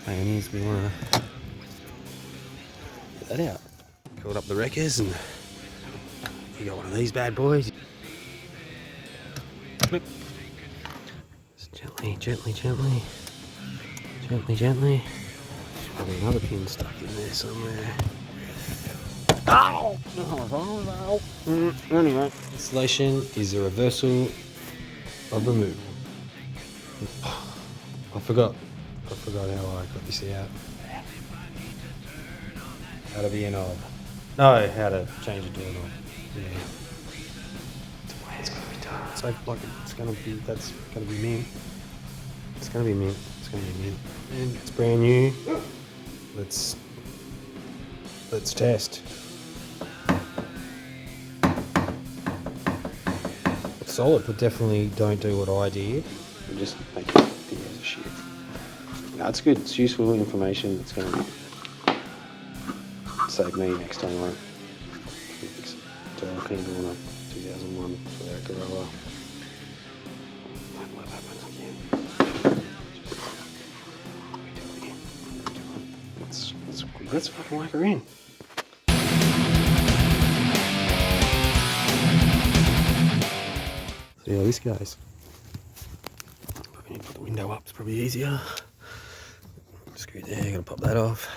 Mayonnaise, we want to get that out. Called up the wreckers and you got one of these bad boys. Flip. Just gently, gently, gently. Gently, gently. There's probably another pin stuck in there somewhere. Ow! Anyway, installation is a reversal of removal. I forgot how I got this out. How to be a knob. No, how to change a doorknob. Yeah. That's the way it's gonna be done. So like that's gonna be mint. It's gonna be mint. It's gonna be mint. And it's brand new. Let's test. It's solid, but definitely don't do what I did. And just make it big as a shit. No, it's good. It's useful information. It's gonna save me next time I fix door handle on a 2001 Toyota Corolla. Don't let that happen again. Let's fucking whack her in. So yeah, this goes. Probably need to put the window up, it's probably easier. Screw there, gotta pop that off.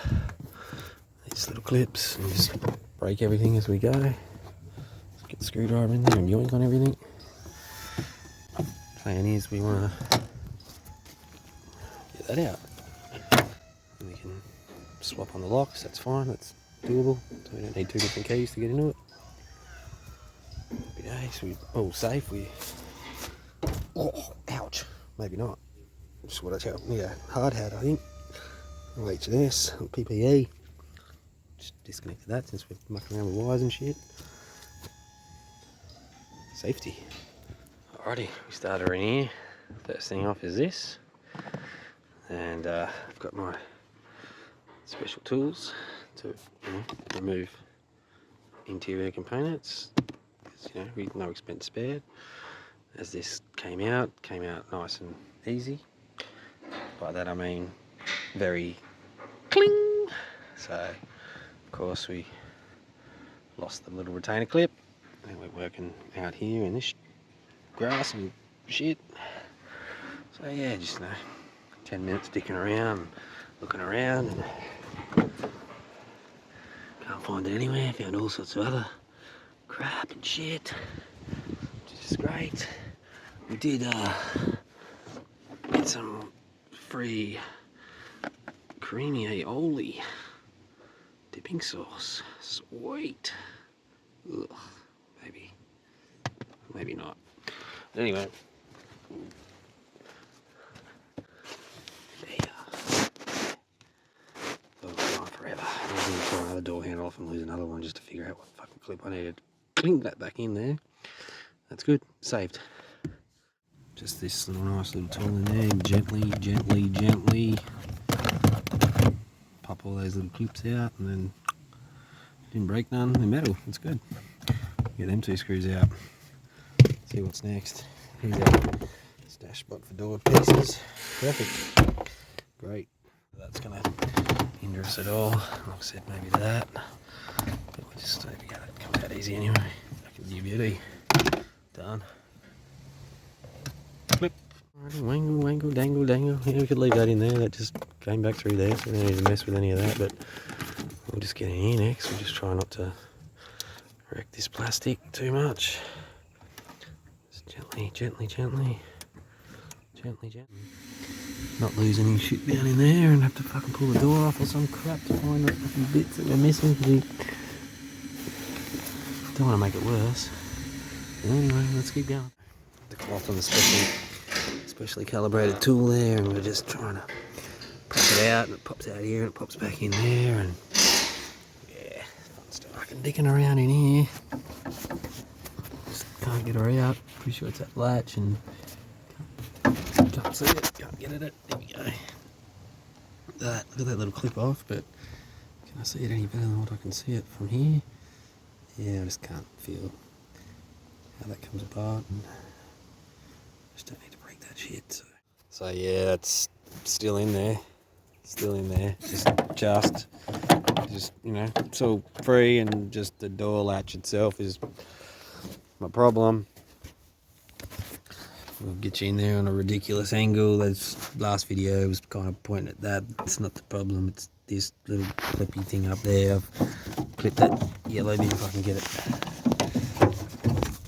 These little clips, and just break everything as we go. Let's get the screwdriver in there and yoink on everything. Plan is we wanna get that out. And we can swap on the locks, that's fine, that's doable. So we don't need two different keys to get into it. Happy days, we're all safe. Oh, ouch. Maybe not. Just what I need a hard hat, I think. H&S, PPE. Just disconnected that since we're mucking around with wires and shit. Safety. Alrighty, we started in here. First thing off is this. And I've got my special tools to remove interior components. With no expense spared. As this came out nice and easy. By that I mean very cling. So of course we lost the little retainer clip and we're working out here in this grass and shit. So yeah, just 10 minutes dicking around, looking around, and can't find it anywhere. Found all sorts of other crap and shit, which is great. We did get some free creamy aioli dipping sauce. Sweet. Ugh, maybe not. But anyway, yeah. Oh, gone forever. I'm going to try another door handle off and lose another one just to figure out what fucking clip I needed. Clink that back in there. That's good. Saved. Just this little nice little tool in there. Gently, gently, gently. Pop all those little clips out, and then didn't break none. They're metal. It's good. Get them two screws out. See what's next. Here's our stash spot for door pieces. Perfect. Great. That's gonna hinder us at all. Like I said, maybe that. But we'll just there we go. That comes out easy anyway. Back in your beauty. Done. Flip. Wangle, wangle, dangle, dangle. Yeah, we could leave that in there. That just came back through there, so we don't need to mess with any of that. But we'll just get in here next. We'll just try not to wreck this plastic too much. Just gently, gently, gently. Gently, gently. Not lose any shit down in there and have to fucking pull the door off or some crap to find the fucking bits that we're missing. We don't want to make it worse. But anyway, let's keep going. The cloth on the specially calibrated tool there, and we're just trying to pop it out, and it pops out here and it pops back in there, and yeah, fun stuff. Fucking dicking around in here. Just can't get her out. Pretty sure it's that latch and can't see it. Can't get at it. There we go. Look at that little clip off, but can I see it any better than what I can see it from here? Yeah, I just can't feel how that comes apart, and just don't need to break that shit. So yeah, it's still in there. still in there. Just you know, it's all free, and just the door latch itself is my problem. We'll get you in there on a ridiculous angle. That's last video was kind of pointing at that. It's not the problem. It's this little clippy thing up there. I've clipped that yellow bit if I can get it.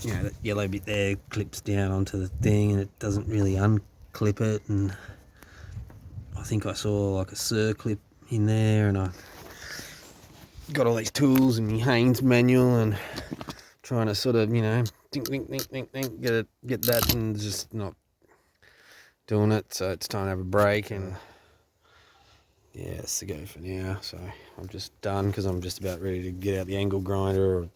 You know, that yellow bit there clips down onto the thing, and it doesn't really unclip it. And I think I saw like a circlip in there, and I got all these tools and my Haynes manual, and trying to sort of, you know, think, get that, and just not doing it. So it's time to have a break, and yeah, it's the go for now. So I'm just done because I'm just about ready to get out the angle grinder or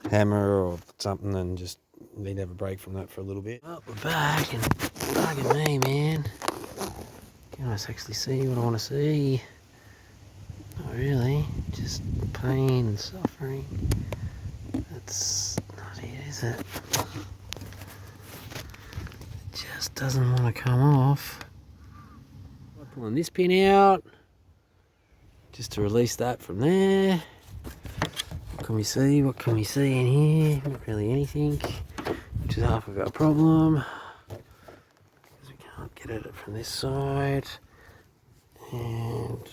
hammer or something, and just need to have a break from that for a little bit. Oh, we're back, and bugging me, man. Can I actually see what I want to see? Not really, just pain and suffering. That's not it, is it? It just doesn't want to come off. I'm pulling this pin out just to release that from there. What can we see? What can we see in here? Not really anything, which is half of our problem, because we can't get at it from this side. And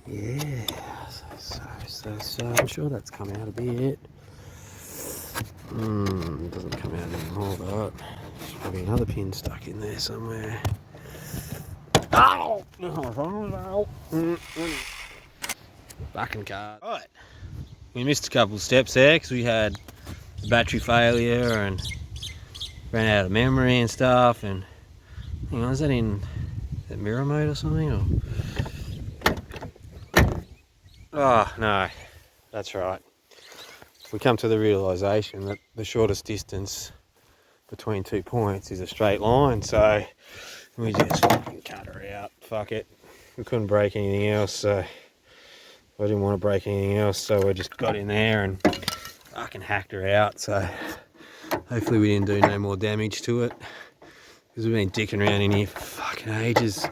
yeah, so I'm sure that's come out a bit. It doesn't come out anymore, but there's probably another pin stuck in there somewhere. Ow! Backing card. Right, we missed a couple of steps there because we had the battery failure and ran out of memory and stuff. And hang on, is that in the mirror mode or something? Or? Oh, no, that's right. We come to the realisation that the shortest distance between 2 points is a straight line, so we just fucking cut her out. Fuck it. We couldn't break anything else, so I didn't want to break anything else, so we just got in there and fucking hacked her out. So hopefully we didn't do no more damage to it, because we've been dicking around in here for fucking ages,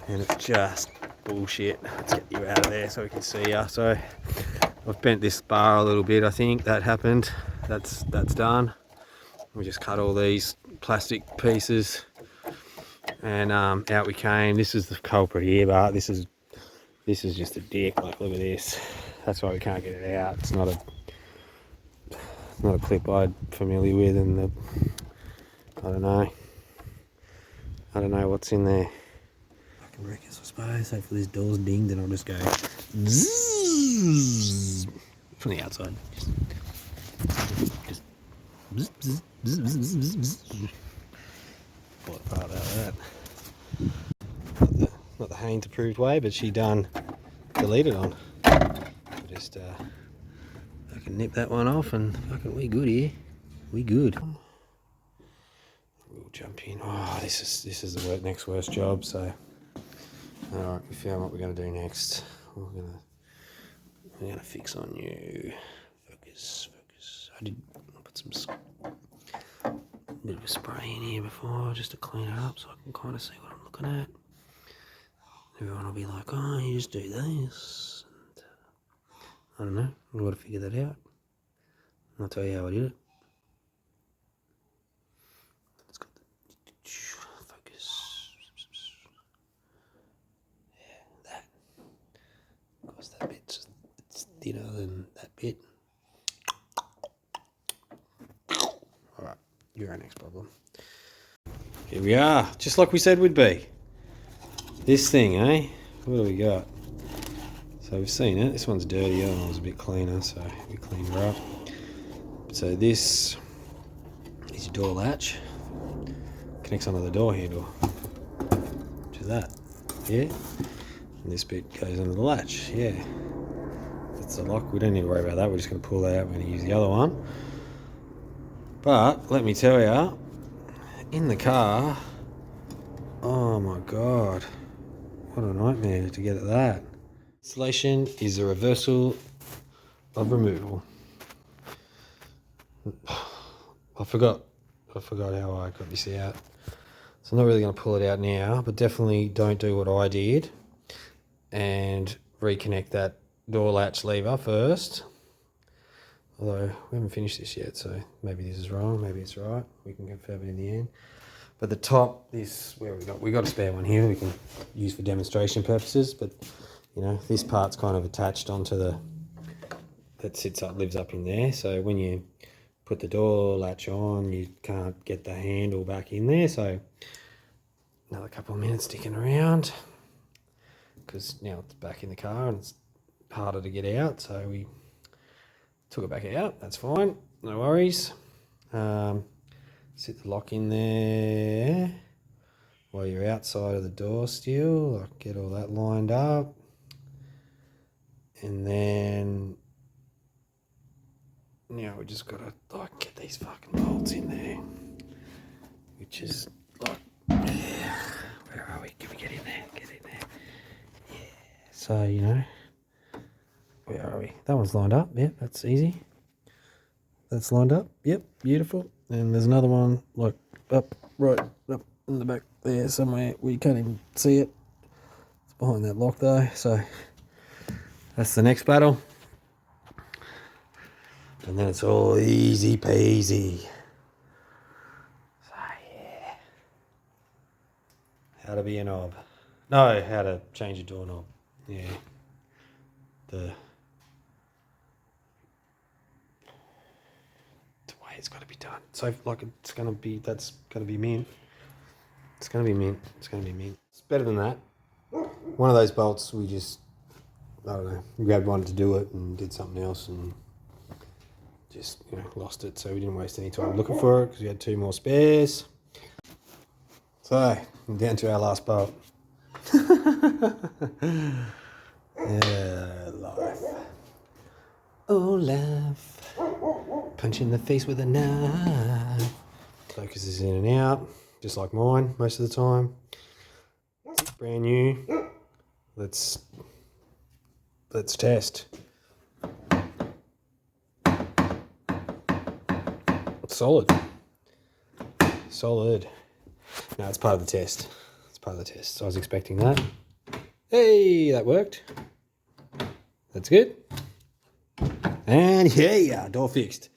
and it's just bullshit. Let's get you out of there so we can see ya. So I've bent this bar a little bit. I think that happened. That's done. We just cut all these plastic pieces, and out we came. This is the culprit here, but this is just a dick. Like, look at this. That's why we can't get it out. It's not a clip I'm familiar with, and I don't know what's in there. Records, I suppose. Hopefully this door's dinged, and I'll just go zzz from the outside. Just bzz, bzz, bzz, bzz, bzz, bzz. Pull it apart out of that. Not the Haynes approved way, but she done deleted on. Just I can nip that one off, and fucking we good here. We good. We'll jump in. Oh, this is the next worst job. So. Alright, we found what we're going to do next. We're going to fix on you. Focus. I did put some bit of a spray in here before, just to clean it up so I can kind of see what I'm looking at. Everyone will be like, oh, you just do this. And, I don't know. I've got to figure that out. I'll tell you how I did it. Let's go. Focus. Yeah, that. Of course, that bit's thinner than that bit. Alright, you're our next problem. Here we are, just like we said we'd be. This thing, eh? What do we got? So we've seen it. This one's dirty. The other one was a bit cleaner, so we cleaned her up. So this is your door latch. Connects onto the door handle. Which is that. Yeah? And this bit goes under the latch. Yeah. That's the lock. We don't need to worry about that. We're just going to pull that out. We're going to use the other one. But let me tell you, in the car, oh my god, what a nightmare to get at that. Installation is a reversal of removal. I forgot how I got this out. So I'm not really going to pull it out now, but definitely don't do what I did and reconnect that door latch lever first. Although we haven't finished this yet, so maybe this is wrong, maybe it's right. We can confirm it in the end. But the top, we got a spare one here we can use for demonstration purposes, but you know, this part's kind of attached onto lives up in there. So when you put the door latch on, you can't get the handle back in there. So another couple of minutes sticking around, because now it's back in the car and it's harder to get out. So we took it back out. That's fine, no worries. Sit the lock in there while you're outside of the door still. Like, get all that lined up. And then now we just gotta like get these fucking bolts in there. Which is like, yeah, where are we? Can we get in there? Get in there. Yeah. So, you know, where are we? That one's lined up. Yep, that's easy. That's lined up. Yep, beautiful. And there's another one like right up in the back there somewhere. We can't even see it. It's behind that lock though. So that's the next battle. And then it's all easy peasy. So yeah. How to be a knob. No, how to change a doorknob. Yeah. The way it's got to be done. So like that's going to be mint. It's going to be mint. It's going to be mint. It's better than that. One of those bolts we just, I don't know, grabbed one to do it and did something else and just, you know, lost it. So we didn't waste any time looking for it because we had 2 more spares. So I'm down to our last bolt. Yeah, life. Oh, life. Punch in the face with a knife. Focus is in and out, just like mine most of the time. It's brand new. Let's test. Solid. No, it's part of the test. So I was expecting that. Hey, that worked. That's good. And yeah, door fixed.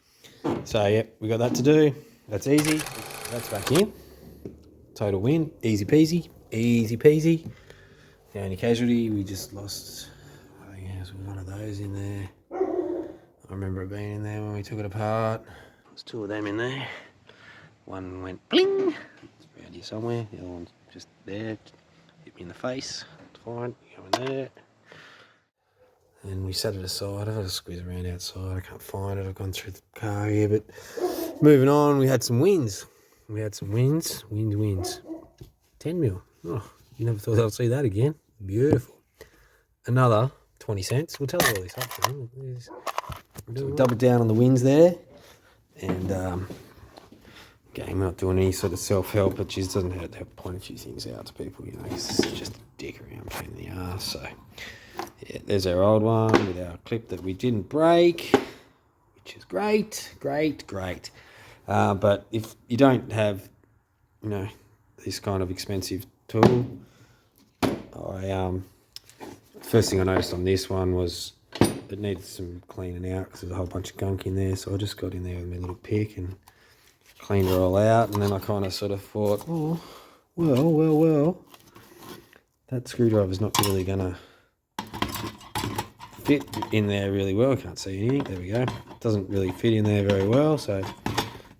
So yep, we got that to do. That's easy. That's back in. Total win. Easy peasy. The only casualty, we just lost, I think there was one of those in there. I remember it being in there when we took it apart. There's 2 of them in there. One went bling. It's around here somewhere. The other one's just there. Hit me in the face. It's fine. Go in there. And we set it aside. I've got to squeeze around outside. I can't find it. I've gone through the car here. But moving on, we had some wins. Winds. 10 mil. Oh, you never thought I'd see that again. Beautiful. Another 20 cents. We'll tell you all this up. So we doubled down on the wins there. And again, we're not doing any sort of self-help, but she doesn't have to point a few things out to people, you know, it's just a dick around pain in the arse. So yeah, there's our old one with our clip that we didn't break, which is great. But if you don't have, you know, this kind of expensive tool, first thing I noticed on this one was it needed some cleaning out because there's a whole bunch of gunk in there. So I just got in there with my little pick and cleaned it all out. And then I kind of sort of thought, oh, well, that screwdriver's not really going to fit in there really well. Can't see anything. There we go. Doesn't really fit in there very well. So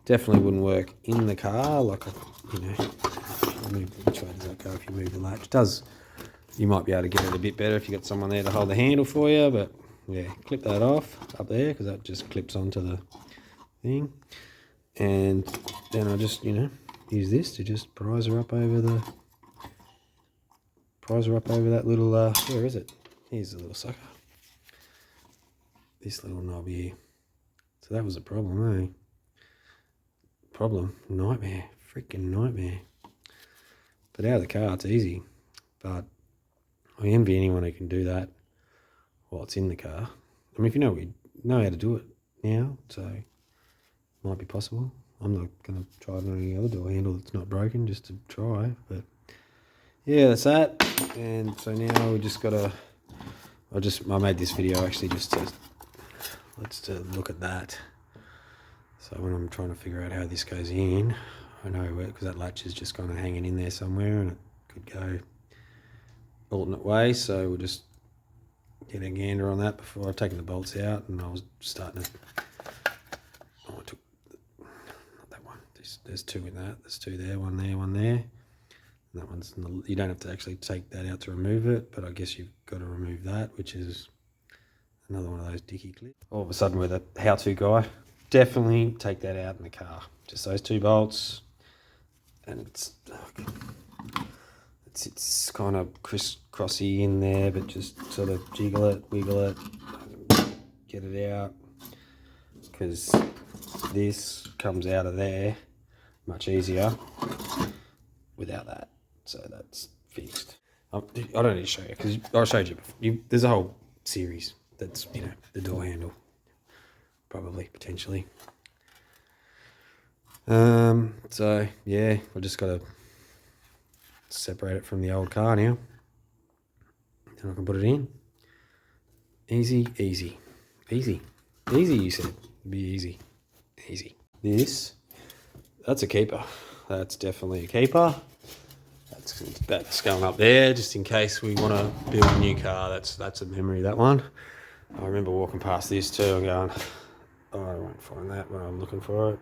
definitely wouldn't work in the car. Like, you know, which way does that go if you move the latch? It does. You might be able to get it a bit better if you got someone there to hold the handle for you. But yeah, clip that off up there because that just clips onto the thing. And then I just, you know, use this to just prise her up over that little, where is it? Here's the little sucker. This little knob here. So that was a problem, eh? Nightmare. Freaking nightmare. But out of the car, it's easy. But I envy anyone who can do that while it's in the car. I mean, if you know how to do it now, so it might be possible. I'm not going to try it on any other door handle that's not broken, just to try. But yeah, that's that. And so now we just got to, I made this video actually just to look at that. So when I'm trying to figure out how this goes in, I know because that latch is just kind of hanging in there somewhere and it could go alternate way. So we'll just get a gander on that before I've taken the bolts out. And I was starting to, I took, not that one, there's two in that, there's two there, one there, one there. And that one's, you don't have to actually take that out to remove it, but I guess you've got to remove that, which is another one of those dicky clips. All of a sudden with a how-to guy, definitely take that out in the car. Just those two bolts, and it's kind of crisscrossy in there, but just sort of jiggle it, wiggle it, get it out, because this comes out of there much easier without that. So that's fixed. I don't need to show you because I showed you before. There's a whole series that's, you know, the door handle, probably, potentially. So yeah, I just got to separate it from the old car now. Then I can put it in. Easy, easy, easy, easy. You said it'd be easy, easy. That's a keeper. That's definitely a keeper. That's going up there just in case we want to build a new car. That's a memory, that one. I remember walking past this too and going, oh, I won't find that when I'm looking for it.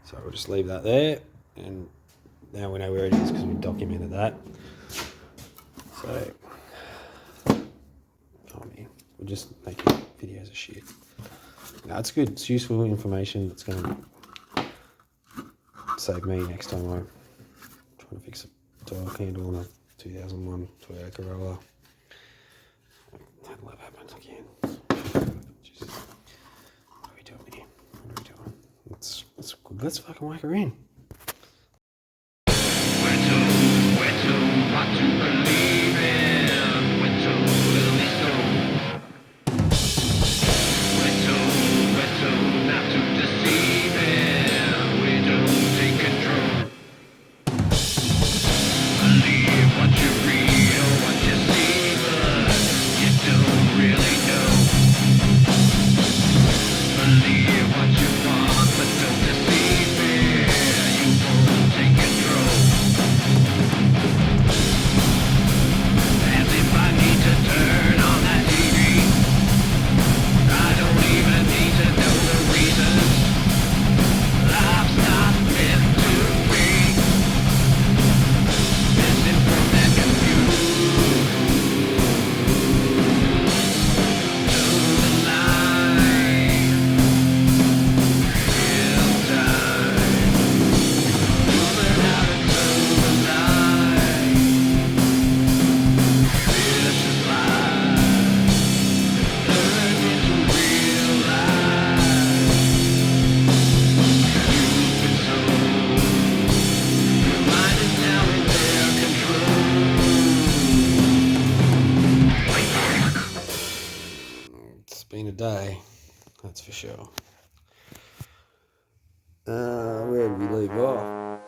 So we'll just leave that there, and now we know where it is because we documented that. So, oh man, we're just making videos of shit. No, it's good. It's useful information. It's going to save me next time I'm trying to fix a door handle on a 2001 Toyota Corolla. That'll have happened again. Jesus. What are we doing here? What are we doing? Let's fucking whack her in. Been a day, that's for sure. Where did we leave off?